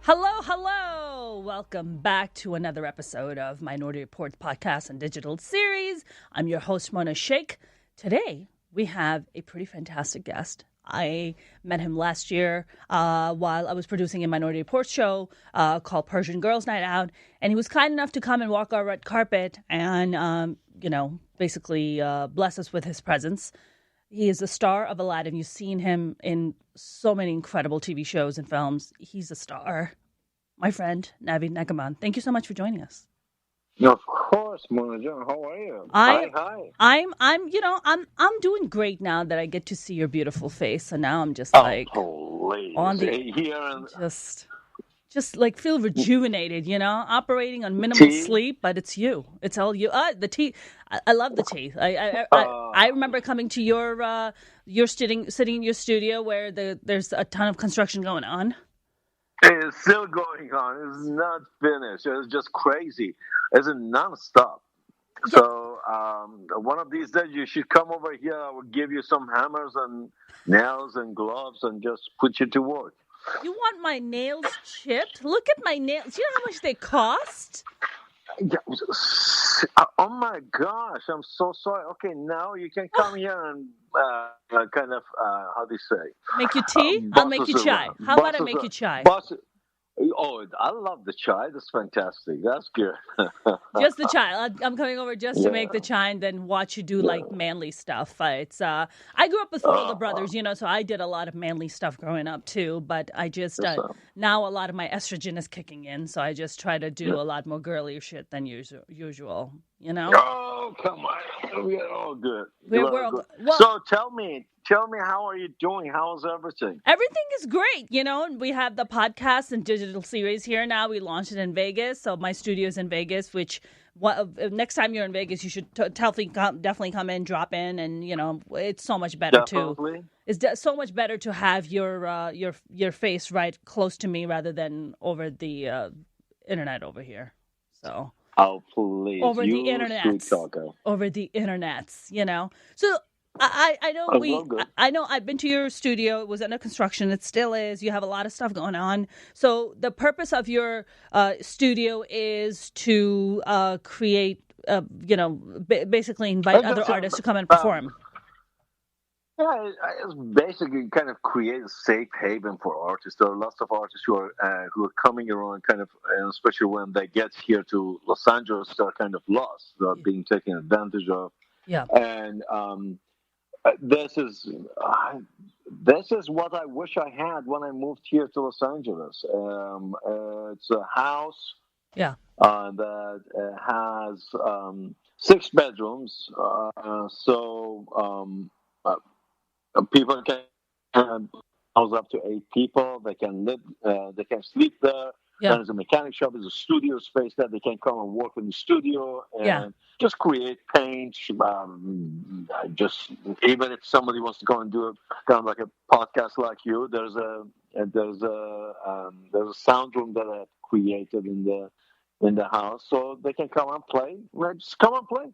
Hello, hello. Welcome back to another episode of Minority Reportz podcast and digital series. I'm your host, Mona Shaikh. Today, we have a pretty fantastic guest. I met him last year while I was producing a Minority Reportz show called Persian Girls Night Out. And he was kind enough to come and walk our red carpet and, basically bless us with his presence. He is the star of Aladdin. You've seen him in so many incredible TV shows and films. He's a star. My friend, Navid Neghaban. Thank you so much for joining us. Of course, Mona John. How are you? Hi. Hi. I'm doing great now that I get to see your beautiful face. So now I'm just Oh, like please. on the Here and just like feel rejuvenated, operating on minimal tea. sleep, but it's you. It's all you. The tea. I love the tea. I remember coming to your sitting in your studio where there's a ton of construction going on. It's still going on. It's not finished. It's just crazy. It's non-stop. Yeah. So one of these days you should come over here. I will give you some hammers and nails and gloves and just put you to work. You want my nails chipped? Look at my nails. You know how much they cost? Yeah. Oh my gosh, I'm so sorry. Okay, now you can come here and kind of, how do you say? Make you tea? I'll make you chai. How about I make you chai? Oh, I love the chai. That's fantastic. That's good. Just the chai. I'm coming over just to make the Yeah. chai and then watch you do like manly stuff. I grew up with four older brothers, so I did a lot of manly stuff growing up too. But I just now a lot of my estrogen is kicking in, so I just try to do a lot more girly shit than usual. Oh, come on. We're all good. We're all good. well. So tell me, how are you doing? How's everything? Everything is great, and we have the podcast and digital series here now. We launched it in Vegas, so my studio's in Vegas, which next time you're in Vegas, you should definitely come in, drop in, and, it's so much better, Definitely. too. It's so much better to have your face right close to me rather than over the internet over here, so... Oh, please. Over you the internet. Sweet talker. Over the internets. So I know I know I've been to your studio. It was under construction. It still is. You have a lot of stuff going on. So the purpose of your studio is to create, basically invite other artists to come and perform. Yeah, it's basically kind of create a safe haven for artists. There are lots of artists who are coming around, kind of, and especially when they get here to Los Angeles, they're kind of lost. They're being taken advantage of. Yeah. And this is what I wish I had when I moved here to Los Angeles. It's a house. Yeah. That has 6 bedrooms. People can house up to 8 people. They can live. They can sleep there. Yeah. There's a mechanic shop. There's a studio space that they can come and work in the studio and just create, paint. Just even if somebody wants to go and do kind of like a podcast like you, there's a sound room that I created in the house, so they can come and play. Just come and play.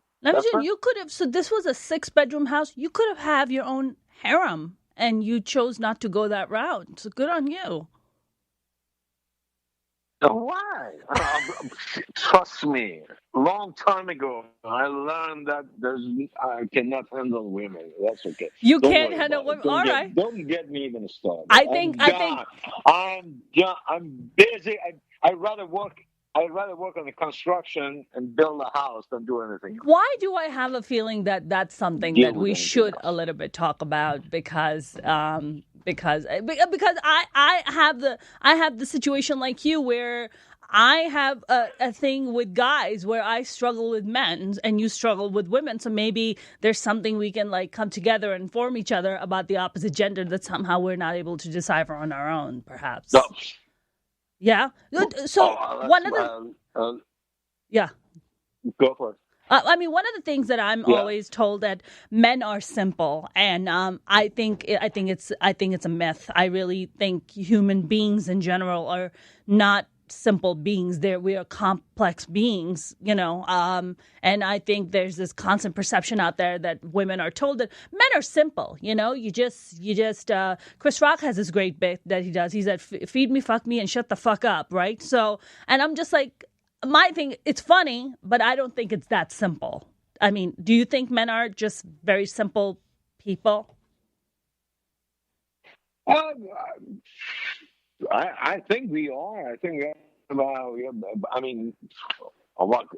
You could have. So this was a 6-bedroom house. You could have your own harem, and you chose not to go that route. So good on you. Why? Trust me. Long time ago, I learned that I cannot handle women. That's okay. You can't handle women. All right. Don't get me even started. I'm busy. I'd rather work on the construction and build a house than do anything else. Why do I have a feeling that that's something that we should a little bit talk about? Because I have the situation like you where I have a thing with guys where I struggle with men and you struggle with women. So maybe there's something we can like come together and inform each other about the opposite gender that somehow we're not able to decipher on our own, perhaps. No. Yeah. So one of the yeah. Go for it. One of the things that I'm always told that men are simple, and I think it's a myth. I really think human beings in general are not simple beings. We are complex beings, and I think there's this constant perception out there that women are told that men are simple. Chris Rock has this great bit that he does. He said, "Feed me, fuck me, and shut the fuck up." Right. So, and I'm just like, my thing. It's funny, but I don't think it's that simple. I mean, do you think men are just very simple people? I think we are. I think I mean, what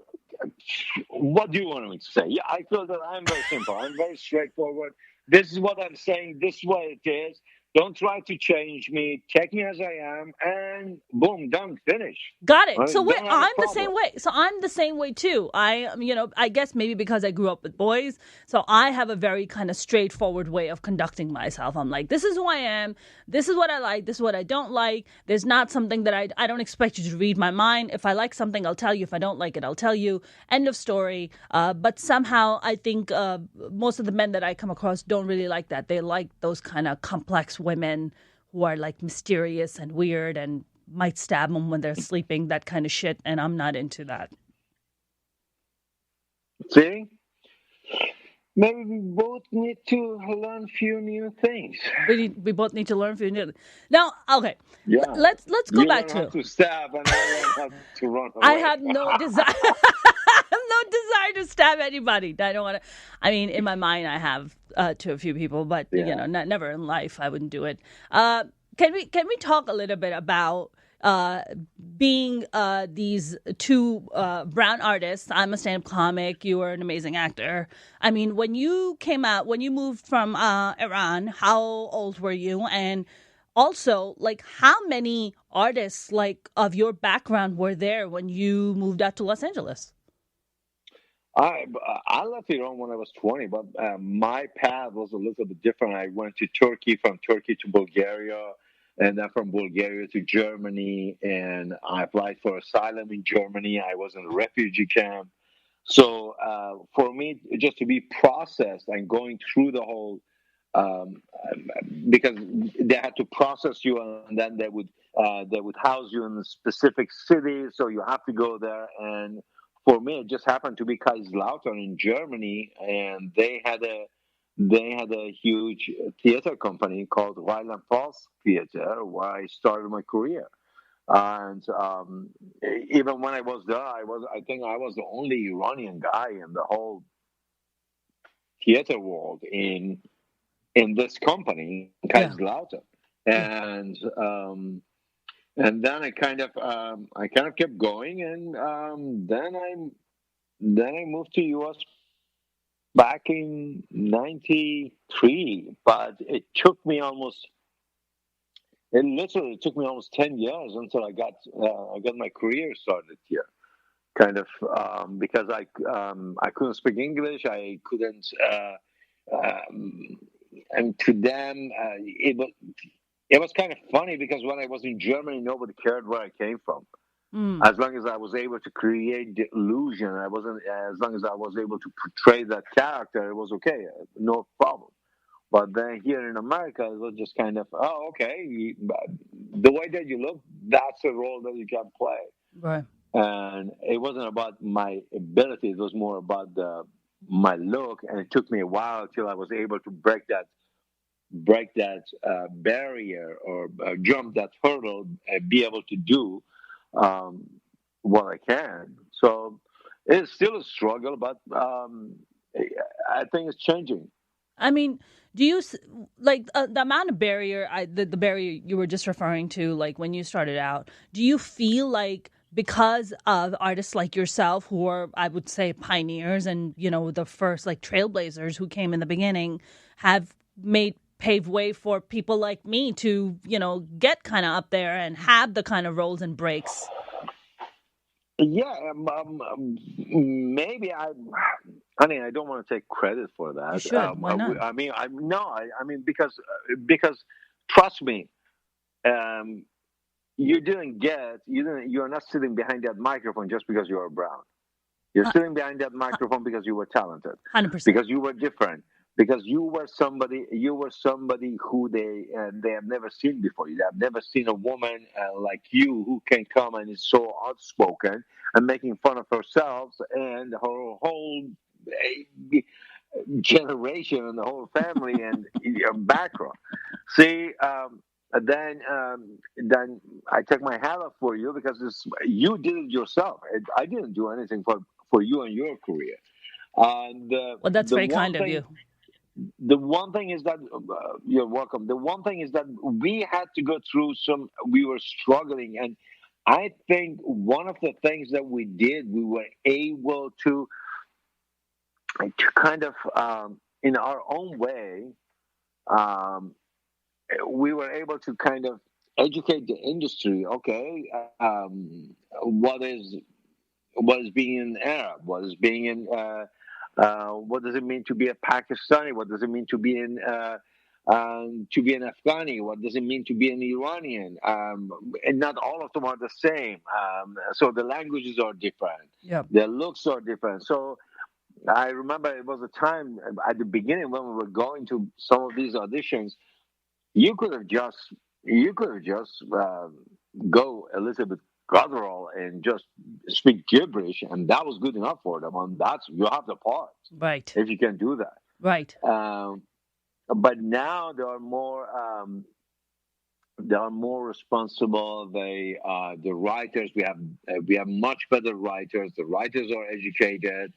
do you want me to say? Yeah, I feel that I'm very simple. I'm very straightforward. This is what I'm saying. This is what it is. Don't try to change me. Take me as I am, and boom, done, finish. Got it. Right? So I'm the same way. So I'm the same way too. I guess maybe because I grew up with boys, so I have a very kind of straightforward way of conducting myself. I'm like, this is who I am. This is what I like. This is what I don't like. There's not something that I don't expect you to read my mind. If I like something, I'll tell you. If I don't like it, I'll tell you. End of story. But somehow I think most of the men that I come across don't really like that. They like those kind of complex women who are like mysterious and weird and might stab them when they're sleeping, that kind of shit, and I'm not into that. See? Maybe we both need to learn a few new things. We both need to learn a few new things. Now, okay. Yeah. Let's go back to stab and I learn how to run away. I have no desire. No desire to stab anybody. I don't want to. I mean, in my mind, I have to a few people, but never in life. I wouldn't do it. Can we talk a little bit about being these two brown artists? I'm a stand-up comic. You are an amazing actor. I mean, when you moved from Iran, how old were you? And also, like, how many artists like of your background were there when you moved out to Los Angeles? I left Iran when I was 20, but my path was a little bit different. I went to Turkey, from Turkey to Bulgaria, and then from Bulgaria to Germany, and I applied for asylum in Germany. I was in a refugee camp. So for me, just to be processed and going through the whole, because they had to process you, and then they would house you in a specific city, so you have to go there. And for me, it just happened to be Kaiserslautern in Germany, and they had a huge theater company called Rheinland-Pfalz Theater, where I started my career. And even when I was there, I think I was the only Iranian guy in the whole theater world in this company, Kaiserslautern. Yeah. And then I kind of kept going, and then I moved to US back in '93. But it literally took me almost 10 years until I got my career started here. Kind of because I couldn't speak English, I couldn't, and to them it was kind of funny, because when I was in Germany, nobody cared where I came from. As long as I was able to create the illusion, as long as I was able to portray that character, it was okay, no problem. But then here in America, it was just kind of, oh, okay, the way that you look, that's a role that you can play. Right. And it wasn't about my ability; it was more about my look. And it took me a while till I was able to break that barrier, or jump that hurdle, and be able to do what I can. So it's still a struggle, but I think it's changing. I mean, do you like the amount of barrier, the barrier you were just referring to, like when you started out? Do you feel like because of artists like yourself, who are, I would say, pioneers and the first like trailblazers who came in the beginning, have paved way for people like me to get kind of up there and have the kind of roles and breaks? Yeah, maybe honey, I don't want to take credit for that. You should. Why not? I mean, because trust me, you're not sitting behind that microphone just because you are brown. You're sitting behind that microphone because you were talented, 100%, because you were different, because you were somebody who they have never seen before. They have never seen a woman like you who can come and is so outspoken and making fun of herself and her whole generation and the whole family and your background. See, then I take my hat off for you because you did it yourself. I didn't do anything for you and your career. And Well, that's very kind of you. the one thing is that you're welcome. The one thing is that we had to go through we were struggling. And I think one of the things that we did, we were able to kind of, in our own way, um, we were able to kind of educate the industry. Okay, what is being an Arab? What is being in what does it mean to be a Pakistani? What does it mean to be to be an Afghani? What does it mean to be an Iranian? And not all of them are the same. So the languages are different. Yep. The looks are different. So I remember it was a time at the beginning when we were going to some of these auditions. You could have just go Elizabeth guttural and just speak gibberish, and that was good enough for them. And you have the part, right? If you can do that, right. But now they are more responsible. The writers, we have much better writers. The writers are educated.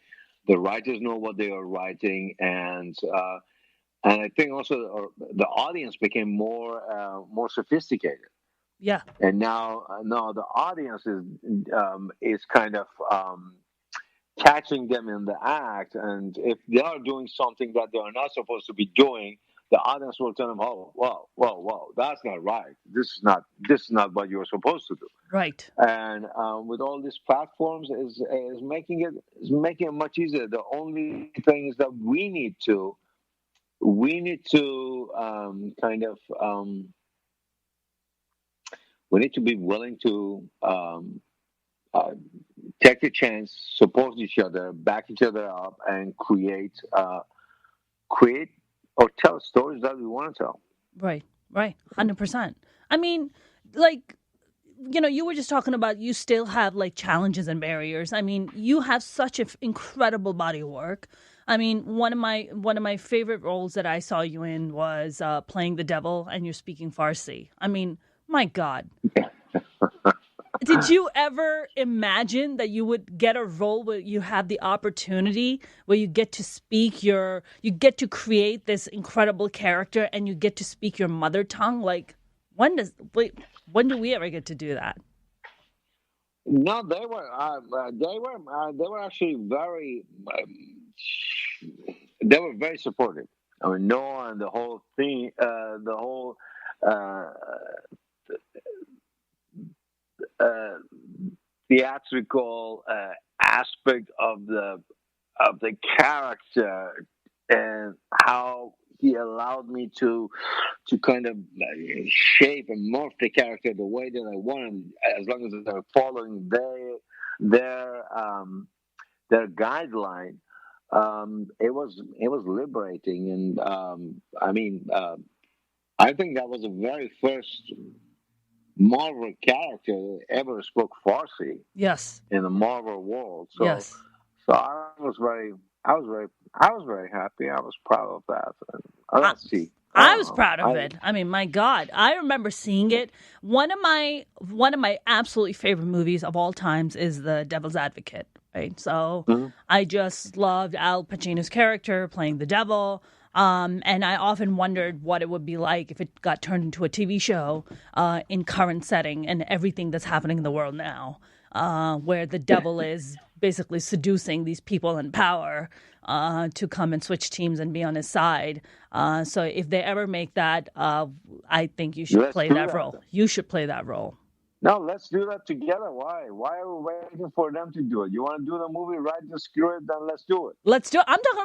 The writers know what they are writing, and I think also the audience became more sophisticated. Yeah. And now the audience is kind of catching them in the act, and if they are doing something that they are not supposed to be doing, the audience will tell them, "Oh, whoa, that's not right. This is not what you're supposed to do." Right. And with all these platforms, is making it much easier. The only thing is that we need to kind of. We need to be willing to take a chance, support each other, back each other up, and create or tell stories that we want to tell. Right, 100%. I mean, like, you were just talking about you still have like challenges and barriers. I mean, you have such an incredible body of work. I mean, one of my favorite roles that I saw you in was playing the devil, and you're speaking Farsi. I mean, my God. Did you ever imagine that you would get a role where you have the opportunity, where you get to speak you get to create this incredible character and you get to speak your mother tongue? Like, when do we ever get to do that? No, they were actually they were very supportive. I mean, Noah and the whole thing, theatrical aspect of the character, and how he allowed me to kind of shape and morph the character the way that I wanted, as long as they're following their guideline. It was liberating, and I think that was the very first Marvel character ever spoke Farsi. Yes. In the Marvel world. So, yes. So I was very happy. I was proud of that. Let's see. I was proud of it. I mean, my God, I remember seeing it. One of my absolutely favorite movies of all times is The Devil's Advocate. Right. So I just loved Al Pacino's character playing the devil. And I often wondered what it would be like if it got turned into a TV show in current setting and everything that's happening in the world now, where the devil is basically seducing these people in power to come and switch teams and be on his side. So if they ever make that, I think you should play that role. You should play that role. No, let's do that together. Why? Why are we waiting for them to do it? You want to do the movie, write the script, then let's do it. Let's do it. I'm talking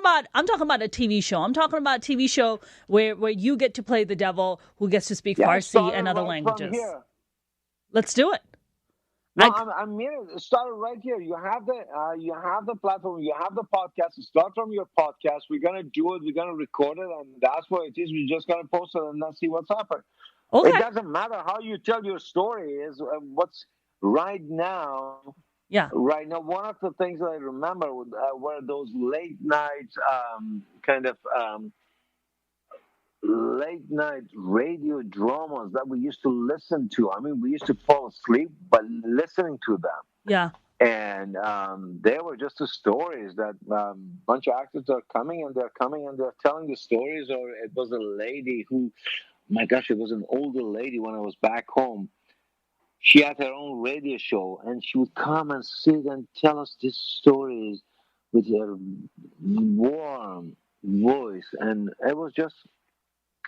about a TV show. I'm talking about a TV show where you get to play the devil who gets to speak Farsi and other languages. Let's do it. No, I'm here. Start right here. You have the platform. You have the podcast. Start from your podcast. We're gonna do it. We're gonna record it, and that's what it is. We're just gonna post it and then see what's happening. It Okay. doesn't matter how you tell your story. Is what's right now. Yeah. Right now, one of the things that I remember were those late night kind of late night radio dramas that we used to listen to. I mean, we used to fall asleep by listening to them. Yeah. And they were just the stories that bunch of actors are coming and they're telling the stories. Or it was a lady who, my gosh, it was an older lady when I was back home. She had her own radio show, and she would come and sit and tell us these stories with her warm voice, and it was just,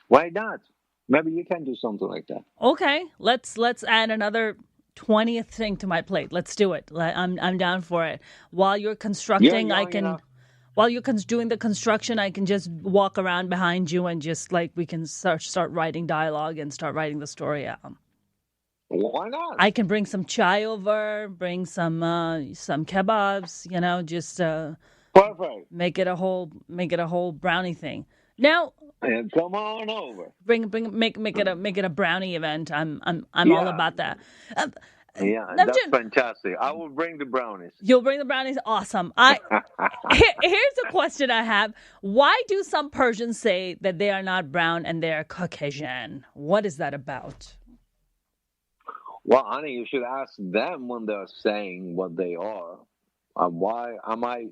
why not? Maybe you can do something like that. Okay. Let's add another 20th thing to my plate. Let's do it. I'm down for it. While you're constructing, I can. While you're doing the construction, I can just walk around behind you and just we can start writing dialogue and start writing the story out. Why not? I can bring some chai over, bring some kebabs, just perfect. Make it a whole brownie thing. Now, come on over. Make it a brownie event. I'm all about that. That's fantastic. I will bring the brownies. You'll bring the brownies? Awesome. Here's a question I have. Why do some Persians say that they are not brown and they are Caucasian? What is that about? Well, honey, you should ask them when they're saying what they are. Why am I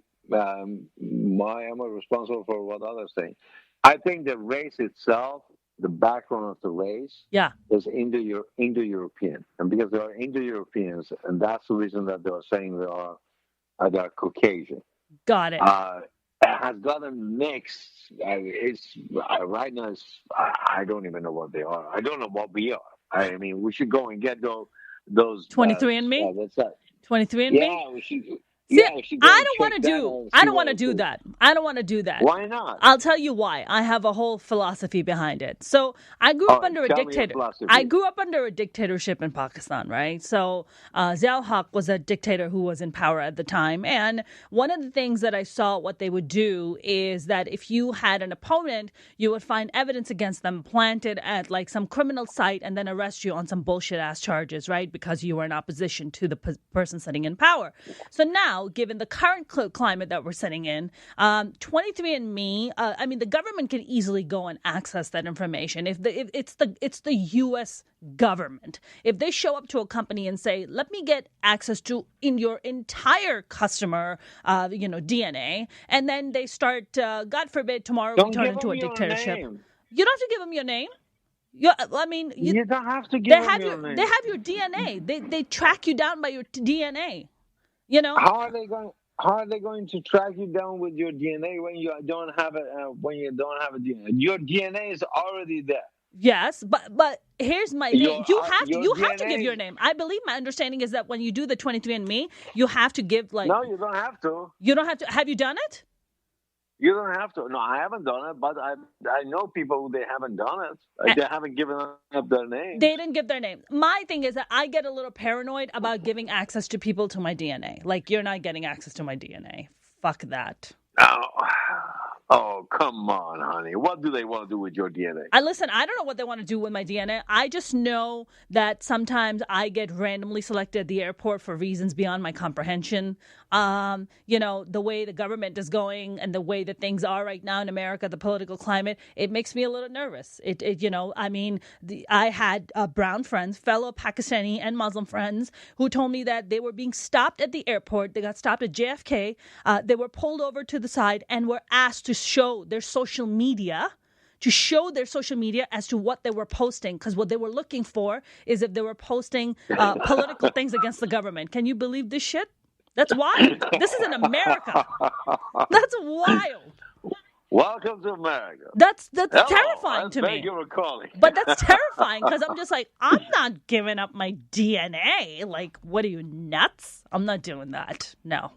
responsible for what others say? I think the race itself, the background of the race, is Indo-European, and because they are Indo-Europeans, and that's the reason that they are saying they are Caucasian. Got it. Has gotten mixed. Right now. I don't even know what they are. I don't know what we are. I mean, we should go and get those 23andMe. What's that? 23andMe. Yeah, we should. See, I don't want to do that. I don't want to do that. Why not? I'll tell you why. I have a whole philosophy behind it. So I grew up under a dictator. I grew up under a dictatorship in Pakistan, right? So Ziaul Haq was a dictator who was in power at the time. And one of the things that I saw what they would do is that if you had an opponent, you would find evidence against them planted at some criminal site and then arrest you on some bullshit ass charges, right? Because you were in opposition to the person sitting in power. So now, given the current climate that we're sitting in, 23andMe, the government can easily go and access that information. If it's the U.S. government, if they show up to a company and say, "Let me get access to in your entire customer, DNA," and then they start, God forbid, tomorrow we turn into a dictatorship. You don't have to give them your name. You don't have to give them your name. They have your DNA. They track you down by your DNA. How are they going to track you down with your DNA when you don't have it? When you don't have a DNA, your DNA is already there. Yes, but here's my thing. You have to give your name. I believe my understanding is that when you do the 23andMe, you have to give No, you don't have to. You don't have to. Have you done it? You don't have to. No, I haven't done it, but I know people who they haven't done it. They haven't given up their name. They didn't give their name. My thing is that I get a little paranoid about giving access to people to my DNA. You're not getting access to my DNA. Fuck that. Oh, come on, honey. What do they want to do with your DNA? I don't know what they want to do with my DNA. I just know that sometimes I get randomly selected at the airport for reasons beyond my comprehension. The way the government is going and the way that things are right now in America, the political climate, it makes me a little nervous. I had brown friends, fellow Pakistani and Muslim friends who told me that they were being stopped at the airport. They got stopped at JFK. They were pulled over to the side and were asked to show their social media as to what they were posting, because what they were looking for is if they were posting political things against the government. Can you believe this shit? That's wild. This is in America. That's wild. Welcome to America. That's terrifying to me. Thank you for calling. But that's terrifying because I'm just I'm not giving up my DNA. What are you, nuts? I'm not doing that. No.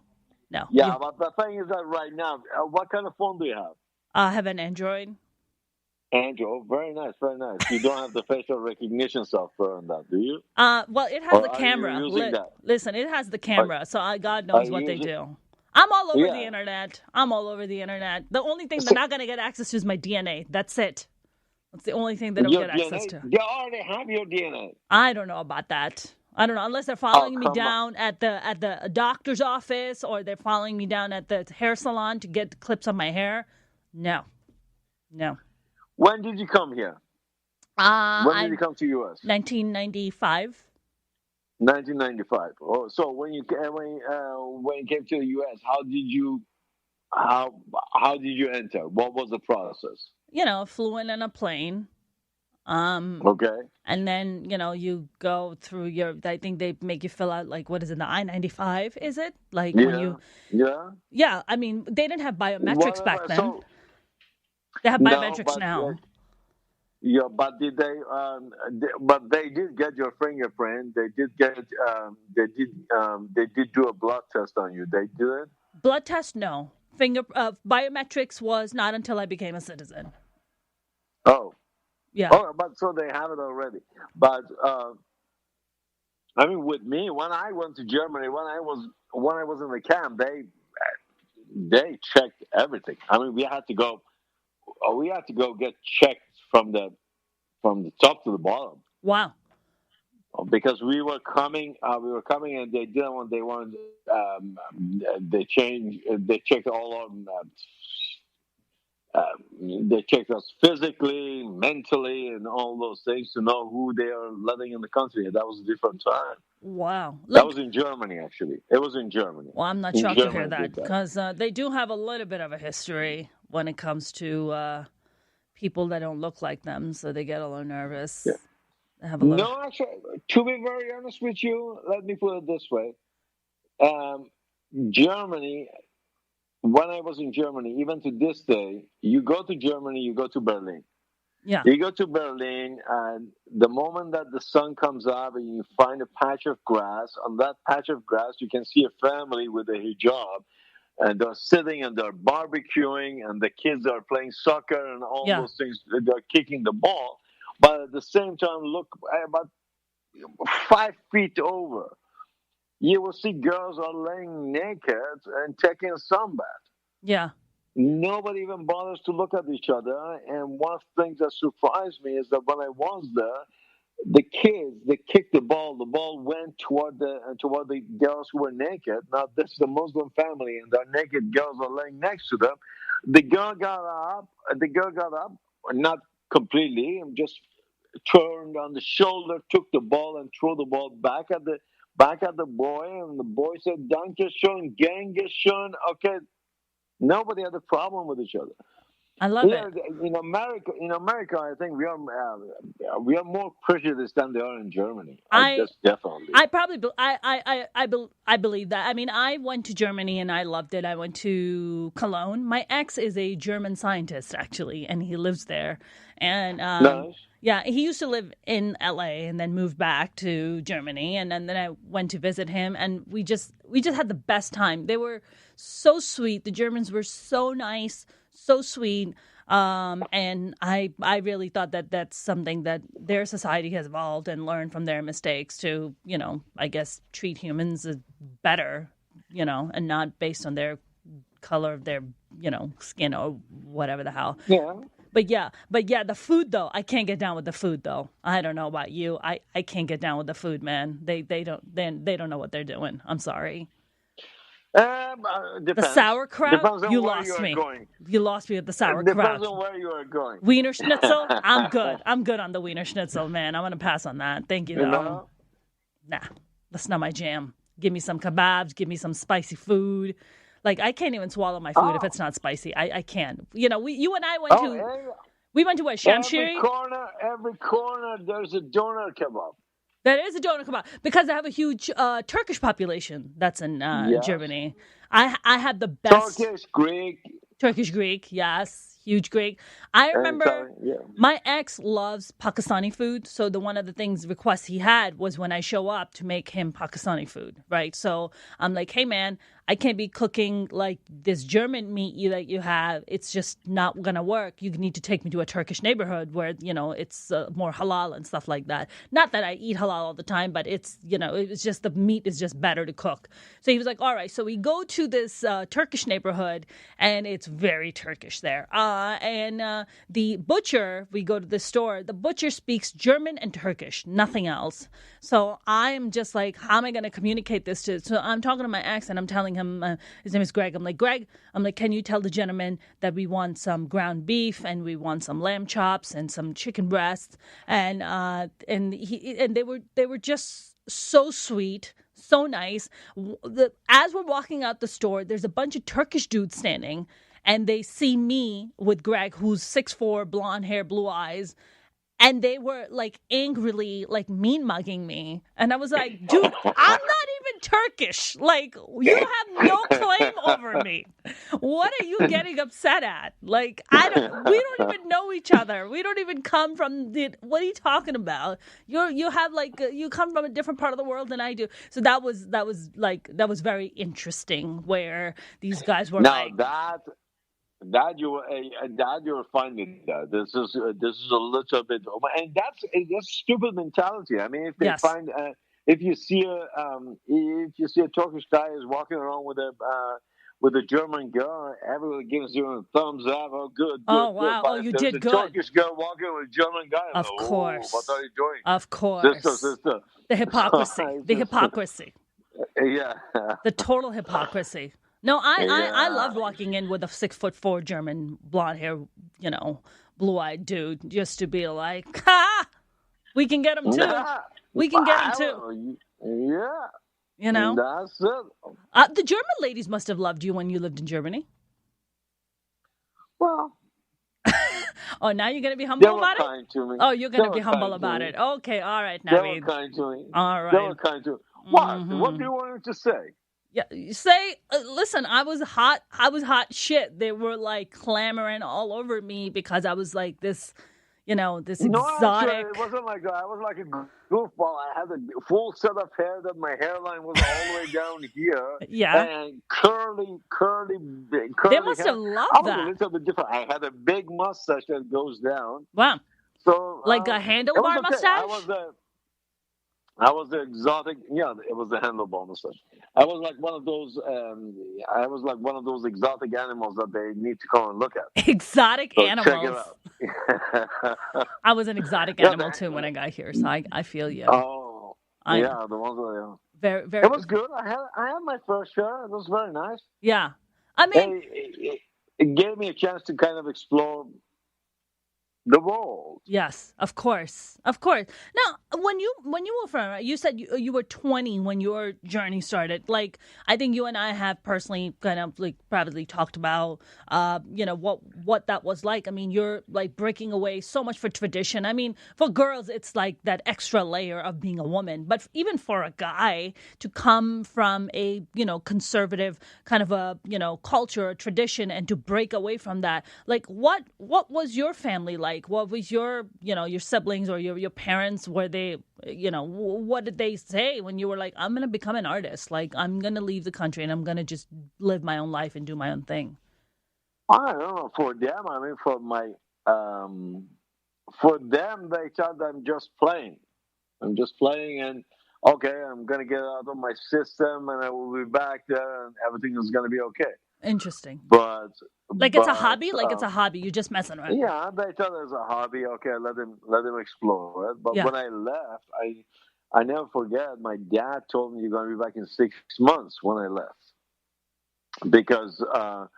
Yeah, but the thing is that right now, what kind of phone do you have? I have an Android. Andrew, very nice, very nice. You don't have the facial recognition software on that, do you? Well, it has Or the are you camera. using that? Listen, it has the Are, camera, so God are knows what you they using? do. I'm all over the Yeah. internet. I'm all over the internet. The only thing they're So not going to get access to is my DNA. That's it. That's the only thing they don't your get access DNA, to. they already have your DNA. I don't know about that. I don't know unless they're Oh, following me come on. down at the doctor's office or they're following me down at the hair salon to get clips of my hair. No, no. When did you come here? When did you I'm come to US? 1995. 1995. Oh, so when you came to the US, how how did you enter? What was the process? Flew in a plane. Um, Okay. and then you go through I think they make you fill out like what is it, the I-95? Is it like when Yeah. you? Yeah. Yeah, I mean they didn't have biometrics back Whatever. then. So They have no, biometrics but now. yeah, but did they? But they did get your fingerprint. They did get. They did do a blood test on you. They did it. Blood test, no. Biometrics was not until I became a citizen. Oh. Yeah. Oh, but so they have it already. But I mean, with me, when I went to Germany, when I was in the camp, they checked everything. I mean, we had to go get checked from the top to the bottom Wow. because we were coming, and they didn't want. They wanted. They checked all of them. They checked us physically, mentally, and all those things to know who they are letting in the country. And that was a different time. Wow. That was in Germany, actually. It was in Germany. Well, I'm not In shocked to hear Germany that did that. because they do have a little bit of a history when it comes to people that don't look like them, so they get a little nervous. Yeah. They have a little. No, actually, to be very honest with you, let me put it this way. Germany, when I was in Germany, even to this day, you go to Germany, you go to Berlin. Yeah. You go to Berlin, and the moment that the sun comes up and you find a patch of grass, on that patch of grass, you can see a family with a hijab, and they're sitting and they're barbecuing, and the kids are playing soccer and all Yeah. those things. They're kicking the ball. But at the same time, look about 5 feet over, you will see girls are laying naked and taking a sunbath. Yeah. Nobody even bothers to look at each other. And one of the things that surprised me is that when I was there, the kids, they kicked the ball. The ball went toward the girls who were naked. Now this is a Muslim family, and their naked girls are laying next to them. The girl got up. Not completely, and just turned on the shoulder, took the ball, and threw the ball back at the boy. And the boy said, "Danke schön, Genge schön." Okay, nobody had a problem with each other. I love Yeah, it. in America, I think we are more prejudiced than they are in Germany. I That's definitely. I probably I believe that. I mean, I went to Germany and I loved it. I went to Cologne. My ex is a German scientist actually, and he lives there. And Nice. yeah, he used to live in LA and then moved back to Germany, and then I went to visit him, and we just had the best time. They were so sweet. The Germans were so nice, so sweet. And I really thought that that's something that their society has evolved and learned from their mistakes to, I guess treat humans better, and not based on their color of their, skin or whatever the hell. Yeah. But yeah, the food though, I can't get down with the food though. I don't know about you. I can't get down with the food, man. They don't know what they're doing. I'm sorry. The Depends. sauerkraut, Depends on you where lost you are me. going. You lost me at the sauerkraut. Depends on where you are going. Wiener Schnitzel, I'm good. I'm good on the Wiener Schnitzel, man. I'm gonna pass on that. Thank you, though. No? Nah, that's not my jam. Give me some kebabs. Give me some spicy food. Like I can't even swallow my food if it's not spicy. I can't. You and I went to. We went to what, Shamshiri? Every corner, there's a doner kebab. That is a doner kebab because they have a huge Turkish population that's in Germany. I had the best Turkish Greek, yes, huge Greek. I remember my ex loves Pakistani food, so one of the requests he had was when I show up to make him Pakistani food, right? So I'm like, hey man, I can't be cooking like this German meat that you have. It's just not going to work. You need to take me to a Turkish neighborhood where, it's more halal and stuff like that. Not that I eat halal all the time, but it's, it's just the meat is just better to cook. So he was like, all right. So we go to this Turkish neighborhood, and it's very Turkish there. And the butcher, we go to the store, the butcher speaks German and Turkish, nothing else. So I'm just like, how am I going to communicate this to? So I'm talking to my ex, and I'm telling him, his name is Greg. I'm like, Greg, can you tell the gentleman that we want some ground beef and we want some lamb chops and some chicken breasts, and they were just so sweet, so nice. As we're walking out the store, there's a bunch of Turkish dudes standing, and they see me with Greg, who's 6'4", blonde hair, blue eyes. And they were like angrily like mean mugging me. And I was like, dude, I'm not even Turkish. Like, you have no claim over me. What are you getting upset at? Like, we don't even know each other. We don't even come from what are you talking about? You come from a different part of the world than I do. So that was very interesting where these guys were That you're finding that this is a little bit, and that's stupid mentality. I mean, if they find if you see a Turkish guy is walking around with a German girl, everyone gives you a thumbs up. Oh, good. Oh, wow. Good. But Oh, you if did there's a good. Turkish girl walking with a German guy. Of course. What are you doing? Of course. Sister. The hypocrisy. The hypocrisy. Yeah. The total hypocrisy. No, I loved walking in with a 6'4" German blonde hair, blue-eyed dude, just to be like, ha! We can get him too. We can get him too. Yeah. That's it. The German ladies must have loved you when you lived in Germany. Well. Oh, now you're going to be humble about it? They were kind to me. Oh, you're going to be humble about it. Okay, all right, Navid. They were kind to me. All right. They were kind to me. What? Mm-hmm. What do you want me to say? Yeah, listen, I was hot shit. They were like clamoring all over me because I was like this, this exotic. No, actually, it wasn't like that. I was like a goofball. I had a full set of hair that my hairline was all the way down here. Yeah. And curly. They must have loved that. I was a little bit different. I had a big mustache that goes down. Wow. So like a handlebar mustache? I was the exotic. Yeah, it was the handlebar mustache. I was like one of those. Exotic animals that they need to come and look at. Exotic animals. Check it out. I was an exotic animal too when I got here, so I feel you. Oh, yeah, the ones that. Very, very. It was good. I had my first share. It was very nice. Yeah, I mean, it gave me a chance to kind of explore the world. Yes, of course. Now, when you were from, you said you were 20 when your journey started. Like, I think you and I have personally kind of like privately talked about, what that was like. I mean, you're like breaking away so much for tradition. I mean, for girls, it's like that extra layer of being a woman. But even for a guy to come from a, conservative kind of a, culture or tradition and to break away from that, like what was your family like? What was your siblings or your parents? Were they, what did they say when you were like, I'm going to become an artist? Like, I'm going to leave the country and I'm going to just live my own life and do my own thing. I don't know. For them, I mean, for them, they thought I'm just playing. I'm just playing and, okay, I'm going to get out of my system and I will be back there and everything is going to be okay. Interesting. It's a hobby? Like it's a hobby. You're just messing around. Yeah, they thought it was a hobby. Okay, let them explore it. But when I left, I never forget, my dad told me you're going to be back in 6 months when I left. Because, the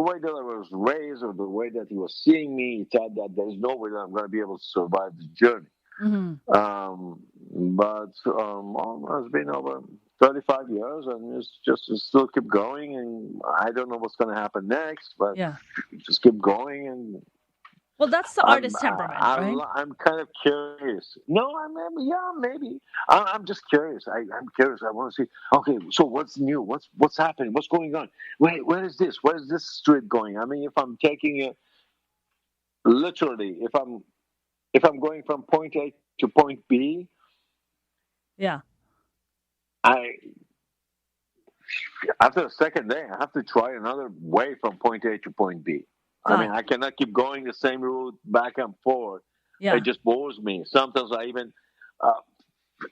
way that I was raised or the way that he was seeing me, he thought that there's no way that I'm going to be able to survive the journey. Mm-hmm. It's been over 35 years and it still keep going, and I don't know what's going to happen next, but just keep going. And well, that's the artist temperament, right? I'm kind of curious. No, maybe. I'm just curious. I'm curious. I want to see. Okay, so what's new? What's happening? What's going on? Wait, where is this? Where is this street going? I mean, if I'm taking it literally, if I'm going from point A to point B, yeah. after the second day, I have to try another way from point A to point B. I mean, God. I cannot keep going the same route back and forth. Yeah. It just bores me. Sometimes I uh,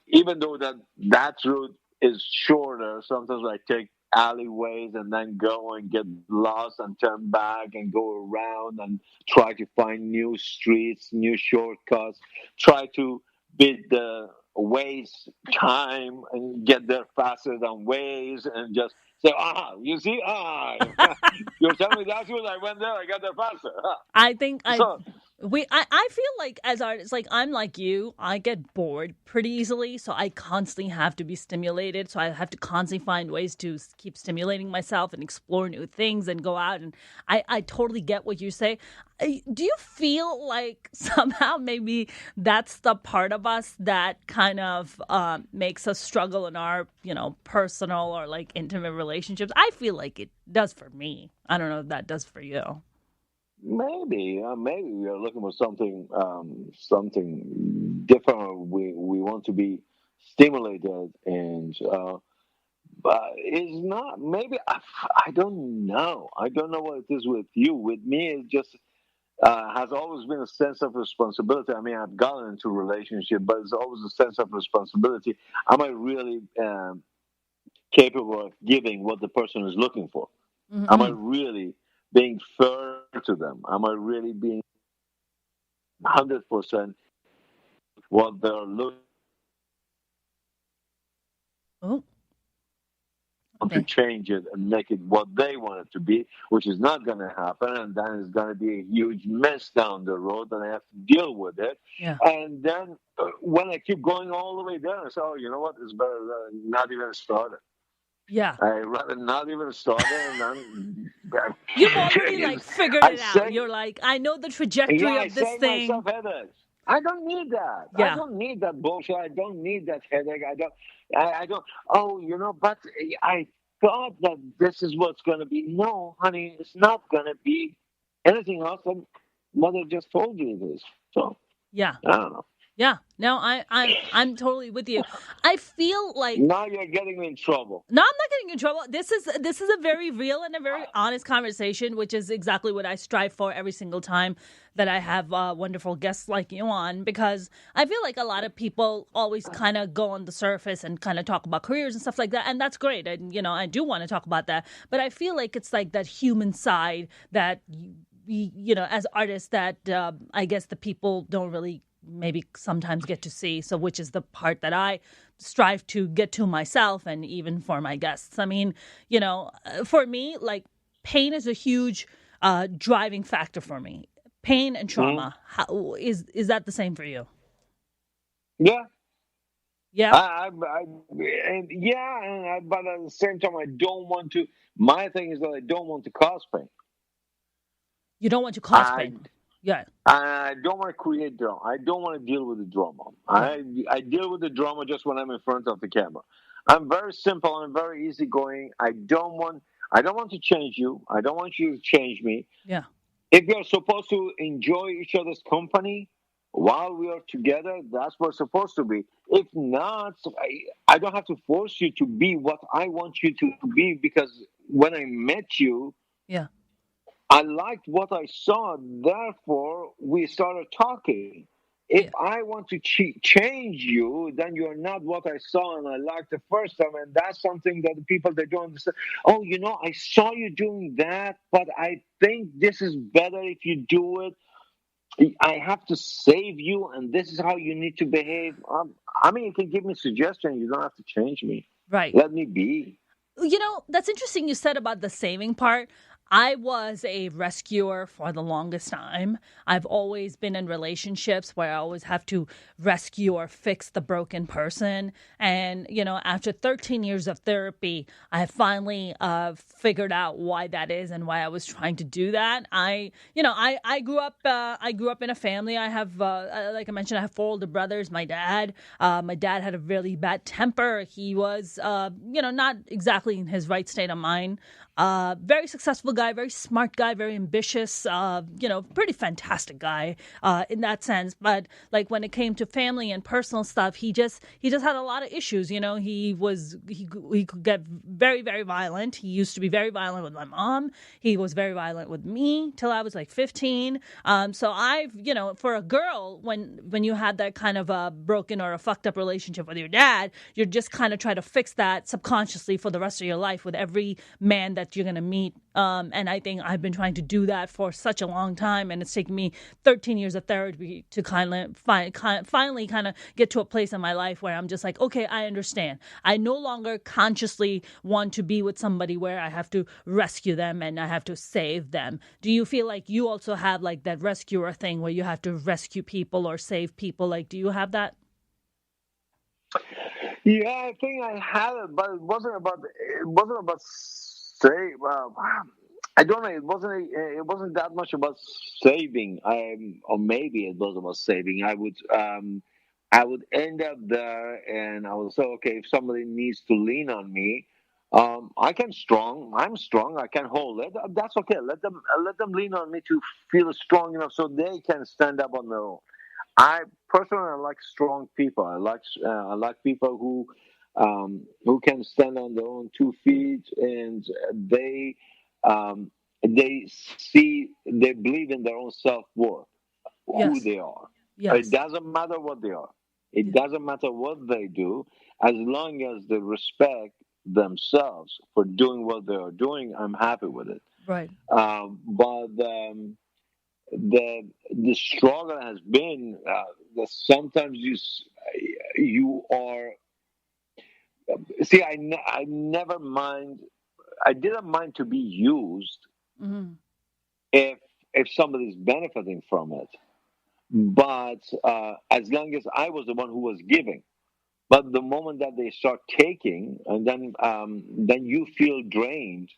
even though that route is shorter, sometimes I take alleyways and then go and get lost and turn back and go around and try to find new streets, new shortcuts, try to beat the Waze time and get there faster than Waze and just say, you see, you're telling me that's what I went there, I got there faster. I think So, I feel like as artists, like I'm like you, I get bored pretty easily, so I constantly have to be stimulated. So I have to constantly find ways to keep stimulating myself and explore new things and go out. And I totally get what you say. Do you feel like somehow maybe that's the part of us that kind of makes us struggle in our, personal or like intimate relationships? I feel like it does for me. I don't know if that does for you. maybe we are looking for something different. We want to be stimulated, and but it's not. Maybe I don't know. I don't know what it is with you. With me, it just has always been a sense of responsibility. I mean, I've gotten into a relationship, but it's always a sense of responsibility. Am I really capable of giving what the person is looking for? Am I Mm-hmm. really being fair to them? Am I really being 100% what they're looking Oh, to okay. change it and make it what they want it to be, which is not going to happen. And then it's going to be a huge mess down the road, and I have to deal with it. Yeah. And then when I keep going all the way down, I say, you know what? It's better not even start it. Yeah. I rather not even start it. And then You've already like figured I it out. say, You're like, I know the yeah, trajectory I of this save myself thing. headaches. I don't need that. I Yeah. don't need that bullshit. I don't need that headache. I don't. Oh, but I thought that this is what's going to be. No, honey, it's not going to be anything else than mother just told you it is. So Yeah. I don't know. Yeah. No, I'm totally with you. I feel like Now you're getting me in trouble. no, I'm not getting in trouble. This is a very real and a very honest conversation, which is exactly what I strive for every single time that I have wonderful guests like you on, because I feel like a lot of people always kind of go on the surface and kind of talk about careers and stuff like that, and that's great. And I do want to talk about that, but I feel like it's like that human side that we, as artists, that I guess the people don't really maybe sometimes get to see. So, which is the part that I strive to get to myself and even for my guests. I mean, for me, like pain is a huge driving factor for me. Pain and Mhm. trauma. How, is that the same for you? Yeah. Yeah. But at the same time, I don't want to. My thing is that I don't want to cause pain. You don't want to cause I pain. Yeah. I don't want to create drama. I don't want to deal with the drama. Yeah. I deal with the drama just when I'm in front of the camera. I'm very simple. I'm very easygoing. I don't want to change you. I don't want you to change me. Yeah. If you're supposed to enjoy each other's company while we are together, that's what it's supposed to be. If not, I don't have to force you to be what I want you to be, because when I met you, Yeah. I liked what I saw, therefore we started talking. If Yeah. I want to change you, then you're not what I saw and I liked the first time, and that's something that the people they don't understand. Oh, I saw you doing that, but I think this is better if you do it. I have to save you, and this is how you need to behave. I mean, you can give me suggestions. You don't have to change me. Right. Let me be. That's interesting you said about the saving part. I was a rescuer for the longest time. I've always been in relationships where I always have to rescue or fix the broken person. And, after 13 years of therapy, I have finally figured out why that is and why I was trying to do that. I grew up in a family. I have, like I mentioned, I have 4 older brothers. My dad had a really bad temper. He was, not exactly in his right state of mind. Very successful guy, very smart guy, very ambitious, pretty fantastic guy in that sense. But like when it came to family and personal stuff, he just had a lot of issues. He could get very, very violent. He used to be very violent with my mom. He was very violent with me till I was like 15. So for a girl, when you had that kind of a broken or a fucked up relationship with your dad, you're just kind of trying to fix that subconsciously for the rest of your life with every man that you're going to meet. And I think I've been trying to do that for such a long time. And it's taken me 13 years of therapy to finally kind of get to a place in my life where I'm just like, okay, I understand. I no longer consciously want to be with somebody where I have to rescue them and I have to save them. Do you feel like you also have like that rescuer thing where you have to rescue people or save people? Like, do you have that? Yeah, I think I had it, but it wasn't about say. I don't know. It wasn't that much about saving. Or maybe it was about saving. I would end up there, and I would say, okay, if somebody needs to lean on me, I'm strong. I can hold it. That's okay. Let them lean on me to feel strong enough so they can stand up on their own. I personally I like strong people. I like people who can stand on their own 2 feet, and um, they believe in their own self worth, who Yes. they are. It Yes. doesn't matter what they are. It Yeah. doesn't matter what they do, as long as they respect themselves for doing what they are doing. I'm happy with it. Right. But the struggle has been that sometimes you are see. I never mind. I didn't mind to be used Hmm. if somebody's benefiting from it, but as long as I was the one who was giving. But the moment that they start taking, and then you feel drained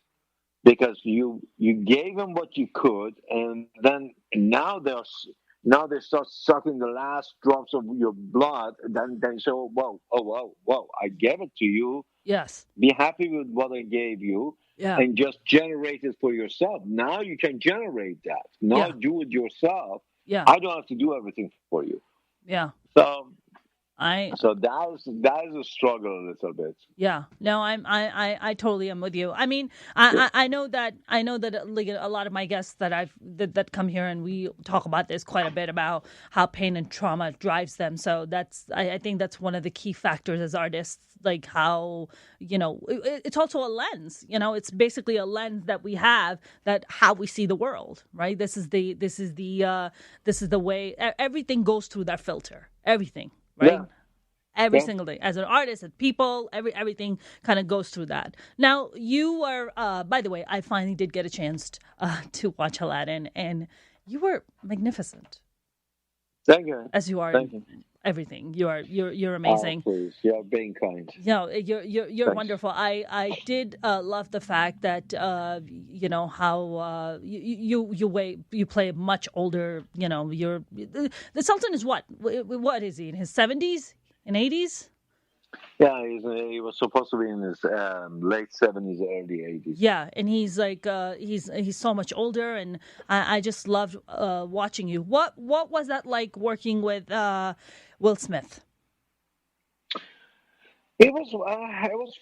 because you gave them what you could, and then now they start sucking the last drops of your blood. Then so whoa, oh whoa, I gave it to you. Yes. Be happy with what I gave you, Yeah. and just generate it for yourself. Now you can generate that. Now Yeah. do it yourself. Yeah. I don't have to do everything for you. Yeah. So I so that is a struggle a little bit. Yeah, no, I totally am with you. I mean, Yeah. I know that like a lot of my guests that come here and we talk about this quite a bit about how pain and trauma drives them. So I think that's one of the key factors as artists, like how it's also a lens. It's basically a lens that we have that how we see the world. Right. This is the way everything goes through that filter. Everything. Right. Yeah. Every Yeah. single day, as an artist, as people, everything kind of goes through that. Now, you were, by the way, I finally did get a chance to watch Aladdin, and you were magnificent, Thank you. as you are Thank in you. everything. You're Oh, amazing. please. You're being kind. You're Thanks. wonderful. I did love the fact that how you play a much older. The Sultan is what is he in his 70s and 80s? Yeah, he was supposed to be in his late 70s, early 80s. Yeah, and he's like he's so much older, and I just loved watching you. What was that like working with Will Smith? It was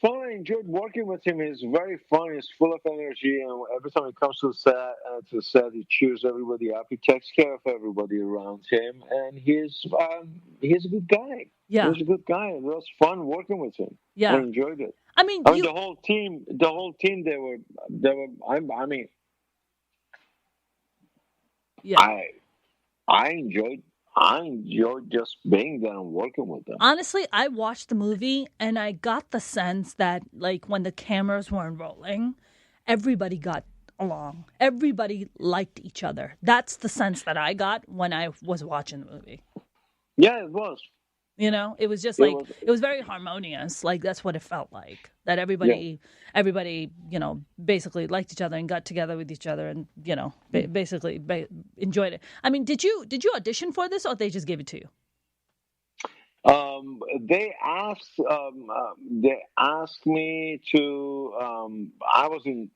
fun. I enjoyed working with him. He's very fun. He's full of energy, and every time he comes to the set, he cheers everybody up. He takes care of everybody around him, and he's a good guy. Yeah, He's a good guy. It was fun working with him. I yeah. enjoyed it. I mean, I mean, you the whole team. They were. I mean, yeah. I I enjoyed I enjoyed just being there and working with them. Honestly, I watched the movie and I got the sense that like when the cameras weren't rolling, everybody got along. Everybody liked each other. That's the sense that I got when I was watching the movie. Yeah, it was. It was just It like was. it was very harmonious. Like that's what it felt like. That Yeah. everybody, basically liked each other and got together with each other and basically enjoyed it. I mean, did you audition for this or they just gave it to you? They asked me to. I was in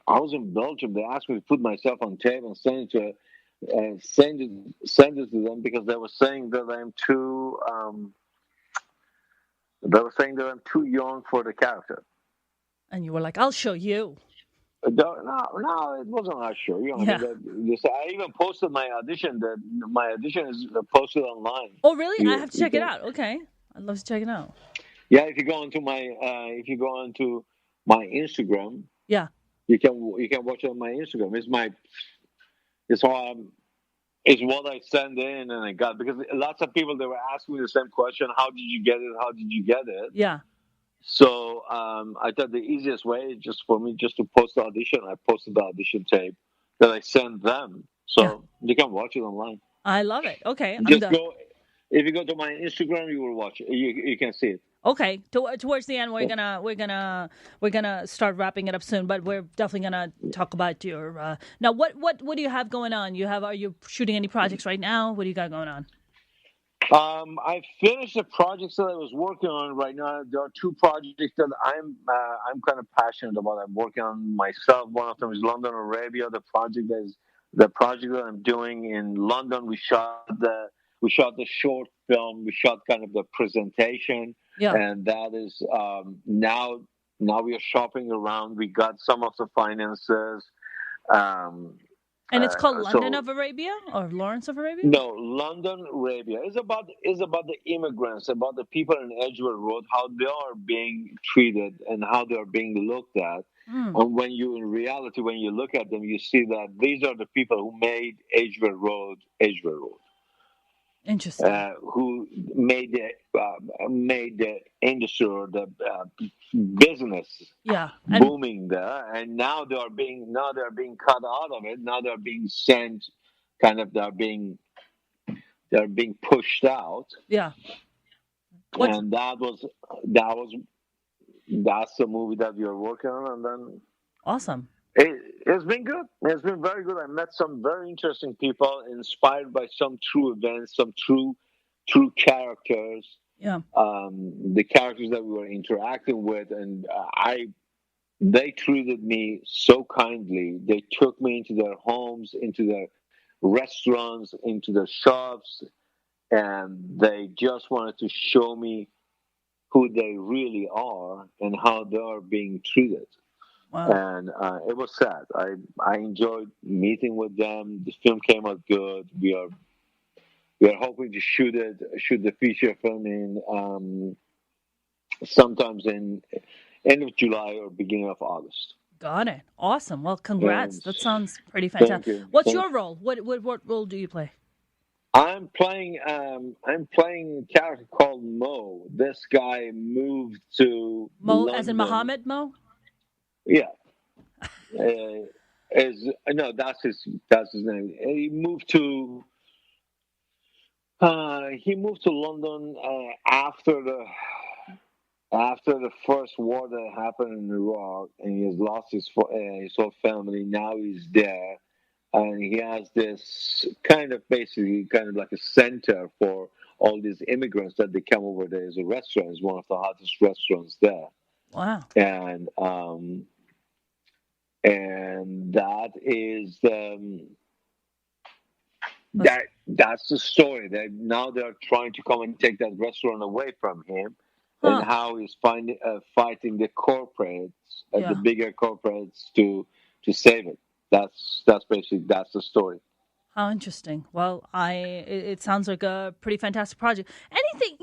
I was in Belgium. They asked me to put myself on tape and send it to them because they were saying that I'm too. They were saying that I'm too young for the character. And you were like, I'll show you. No, it wasn't that show. I mean, Yeah. I even posted my audition. That my audition is posted online. Oh, really? I have to You check it can, out. Okay. I'd love to check it out. yeah, if you go onto my Instagram, Yeah. you can watch it on my Instagram. It's all it's what I send in and I got because lots of people they were asking me the same question: How did you get it? How did you get it? Yeah. So I thought the easiest way is just for me just to post the audition. I posted the audition tape that I sent them, Yeah. so you can watch it online. I love it. Okay. I'm Just done. go if you go to my Instagram, you will watch it. You can see it. Okay. Towards the end, we're gonna start wrapping it up soon, but we're definitely gonna talk about your now. What do you have going on? Are you shooting any projects right now? What do you got going on? I finished the projects that I was working on right now. There are two projects that I'm kind of passionate about. I'm working on myself. One of them is London, Arabia. The project that I'm doing in London. We shot the short film. We shot kind of the presentation, Yeah. and that is now we are shopping around. We got some of the finances. Um, And it's called London so of Arabia or Lawrence of Arabia? no, London, Arabia is about the immigrants, about the people in Edgware Road, how they are being treated and how they are being looked at. Hmm. And in reality, when you look at them, you see that these are the people who made Edgware Road, Interesting. who made the industry or the business Yeah. And booming there, and now they are being cut out of it. Now they're being sent, kind of they're being pushed out, yeah. What's and that's the movie that we are working on, and then awesome? it's been good. It's been very good. I met some very interesting people, inspired by some true events, some true characters. Yeah. The characters that we were interacting with, and they treated me so kindly. They took me into their homes, into their restaurants, into their shops, and they just wanted to show me who they really are and how they are being treated. Wow. And it was sad. I enjoyed meeting with them. The film came out good. We are hoping to shoot the feature film in sometimes in end of July or beginning of August. Got it. Awesome. Well, congrats. And That sounds pretty thank fantastic. you. What's your role? What role do you play? I'm playing a character called Mo. This guy moved to Mo, as in London. Muhammad Mo? Yeah, is no, that's his name. He moved to London after the first war that happened in Iraq, and he has lost his whole family. Now he's there, and he has this basically kind of like a center for all these immigrants that they come over there. As a restaurant, it's one of the hottest restaurants there, Wow. and that is That's, that's the story. That now they're trying to come and take that restaurant away from him, and huh. how he's fighting the corporates, the Yeah. bigger corporates, to save it. That's basically that's the story. How interesting. Well, it sounds like a pretty fantastic project. Anything,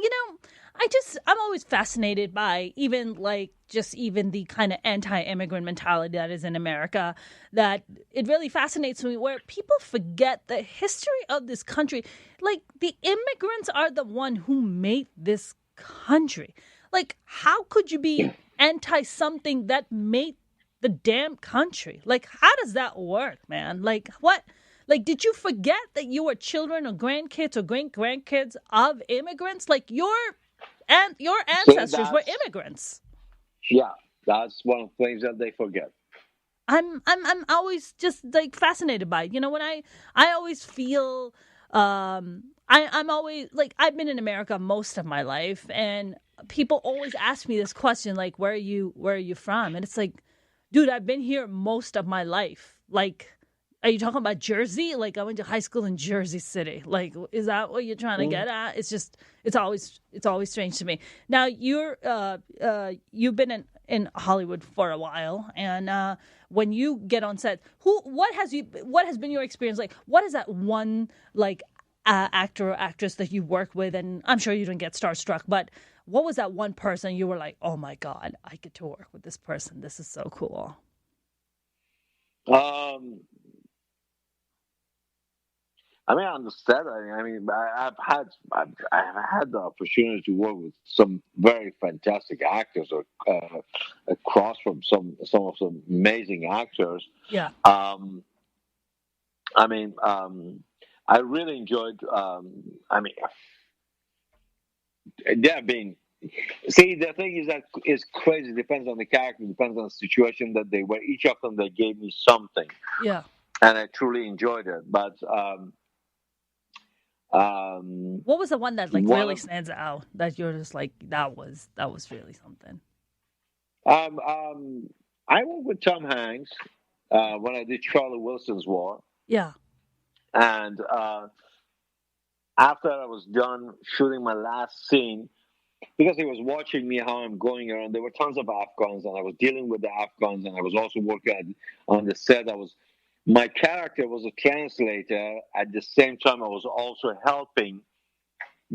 I'm always fascinated by even the kind of anti-immigrant mentality that is in America, that it really fascinates me, where people forget the history of this country. Like, the immigrants are the one who made this country. Like, how could you be anti something that made the damn country? Like, how does that work, man? Like, what? Like, did you forget that you were children or grandkids or great grandkids of immigrants? Like, your So ancestors were immigrants. yeah, that's one of the things that they forget. I'm always just like fascinated by it. When I always feel I'm always like, I've been in America most of my life, and people always ask me this question, like, where are you from? And it's like, dude, I've been here most of my life. Like, are you talking about Jersey? Like, I went to high school in Jersey City. Like, is that what you're trying to get at? It's just, it's always strange to me. Now, you've been in Hollywood for a while, and when you get on set, what has been your experience like? What is that one like actor or actress that you work with? And I'm sure you didn't get starstruck, but what was that one person you were like, oh my God, I get to work with this person. This is so cool. I mean, I understand. I've had the opportunity to work with some very fantastic actors, or across from some of the amazing actors. Yeah. I mean, I really enjoyed. I mean, there have been. See, the thing is that it's crazy. It depends on the character. Depends on the situation that they were. Each of them, they gave me something. Yeah. And I truly enjoyed it. But what was the one that like really stands out that you're just like that was really something? I worked with Tom Hanks when I did Charlie Wilson's War. Yeah. And after I was done shooting my last scene, because he was watching me how I'm going around, there were tons of Afghans, and I was dealing with the Afghans, and I was also working on the set. My character was a translator. At the same time, I was also helping,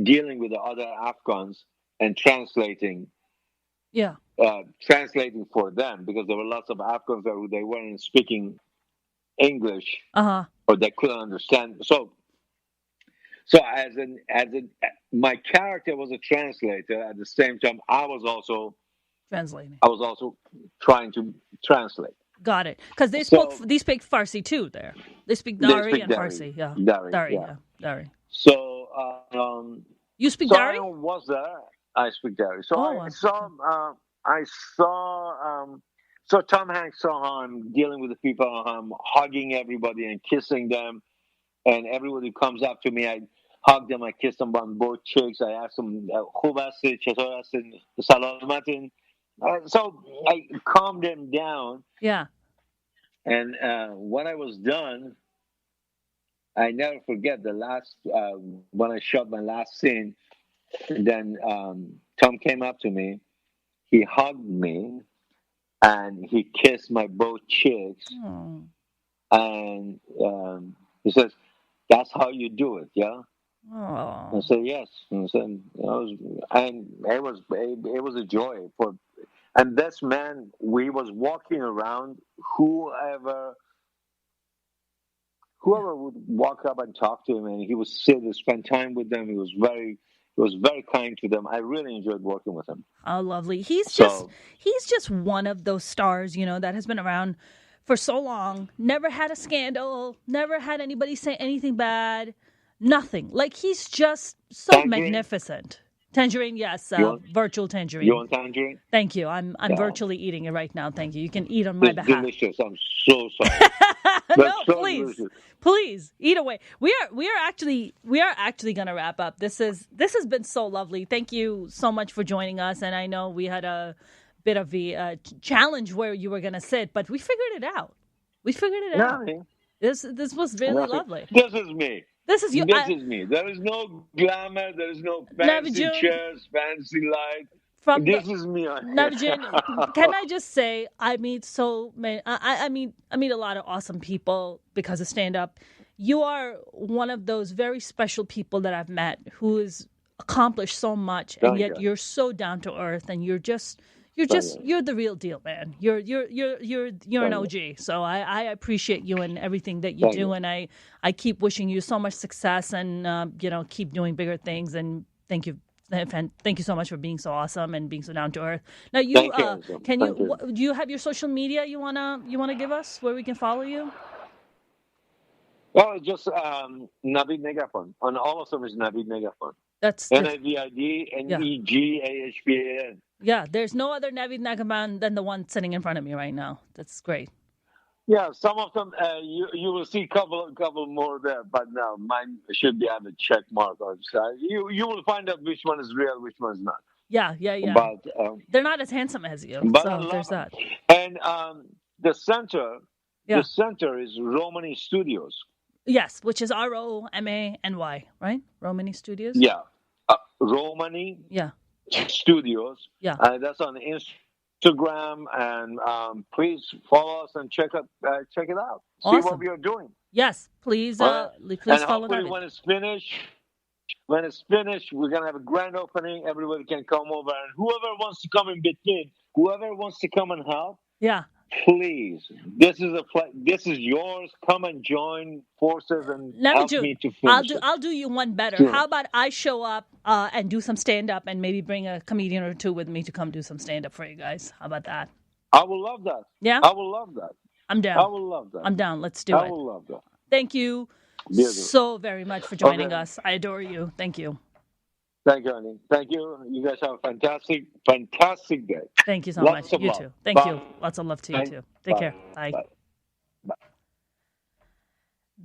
dealing with the other Afghans and translating. Yeah. Translating for them, because there were lots of Afghans that they weren't speaking English, or they couldn't understand. So my character was a translator. At the same time, I was also translating. I was also trying to translate. Got it. Because they speak Farsi too there. They speak Dari and Farsi. Yeah. Dari. Yeah. Dari. So you speak Dari? I was there. I speak Dari. So so Tom Hanks saw how I'm dealing with the people, how I'm hugging everybody and kissing them, and everybody who comes up to me, I hug them, I kiss them on both cheeks, I ask them, "Khub hasti, chator hasti, salamatin." So I calmed them down. Yeah. And when I was done, I never forget the last when I shot my last scene. And then Tom came up to me, he hugged me, and he kissed my both cheeks. Oh. And he says, "That's how you do it, yeah?" Oh. I said, "Yes." And it was a joy for. And this man, we was walking around. Whoever would walk up and talk to him, and he would sit and spend time with them. He was very kind to them. I really enjoyed working with him. Oh, lovely. He's just one of those stars, that has been around for so long. Never had a scandal. Never had anybody say anything bad. Nothing. Like, he's just so magnificent. Tangerine, yes. Virtual tangerine. You want tangerine? Thank you. I'm virtually eating it right now. Thank you. You can eat on my behalf. Delicious. I'm so sorry. No, so please eat away. We are actually going to wrap up. This has been so lovely. Thank you so much for joining us. And I know we had a bit of a challenge where you were going to sit, but we figured it out. This was really lovely. This is me. This is you. This is me. There is no glamour. There is no fancy chairs, fancy light. This is me. Navid, can I just say, I meet so many. I meet a lot of awesome people because of stand up. You are one of those very special people that I've met who has accomplished so much, and yet you're so down to earth, and you're the real deal, man. You're an OG. So I appreciate you and everything that you do, and I keep wishing you so much success, and keep doing bigger things. And thank you so much for being so awesome and being so down to earth. Now do you have your social media you wanna give us where we can follow you? Well, just Navid Neghaban. On all of them is Navid Neghaban. That's Navid Neghban. Yeah, there's no other Navid Neghaban than the one sitting in front of me right now. That's great. Yeah, some of them you will see couple more there, but no, mine should have a check mark on the side. You will find out which one is real, which one is not. Yeah. But they're not as handsome as you, so there's that. And the center, Yeah. the center is Romani Studios. Yes, which is Romany, right? Romany Studios. Yeah, Romani Yeah. Studios. Yeah. That's on Instagram, and please follow us and check it out. See what Awesome. we are doing. Yes, please. Please And follow hopefully, Navid. when it's finished, we're gonna have a grand opening. Everybody can come over, and whoever wants to come in between, whoever wants to come and help, Yeah. please. This is yours. Come and join forces and help me to finish it. I'll do you one better. Sure. How about I show up and do some stand up and maybe bring a comedian or two with me to come do some stand up for you guys. How about that? I will love that. Yeah? I will love that. I'm down. I will love that. I'm down. Let's do it. I will love that. Thank you so very much for joining us. I adore you. Thank you. Thank you, honey. Thank you. You guys have a fantastic, fantastic day. Thank you so Lots much. of You love. too. Thank Bye. you. Lots of love to you Bye. too. Take Bye. care. Bye. Bye.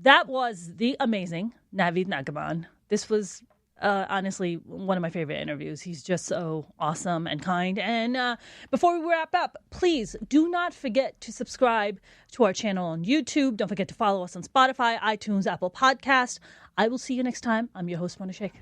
That was the amazing Navid Neghaban. This was honestly one of my favorite interviews. He's just so awesome and kind. And before we wrap up, please do not forget to subscribe to our channel on YouTube. Don't forget to follow us on Spotify, iTunes, Apple Podcasts. I will see you next time. I'm your host, Mona Shaikh.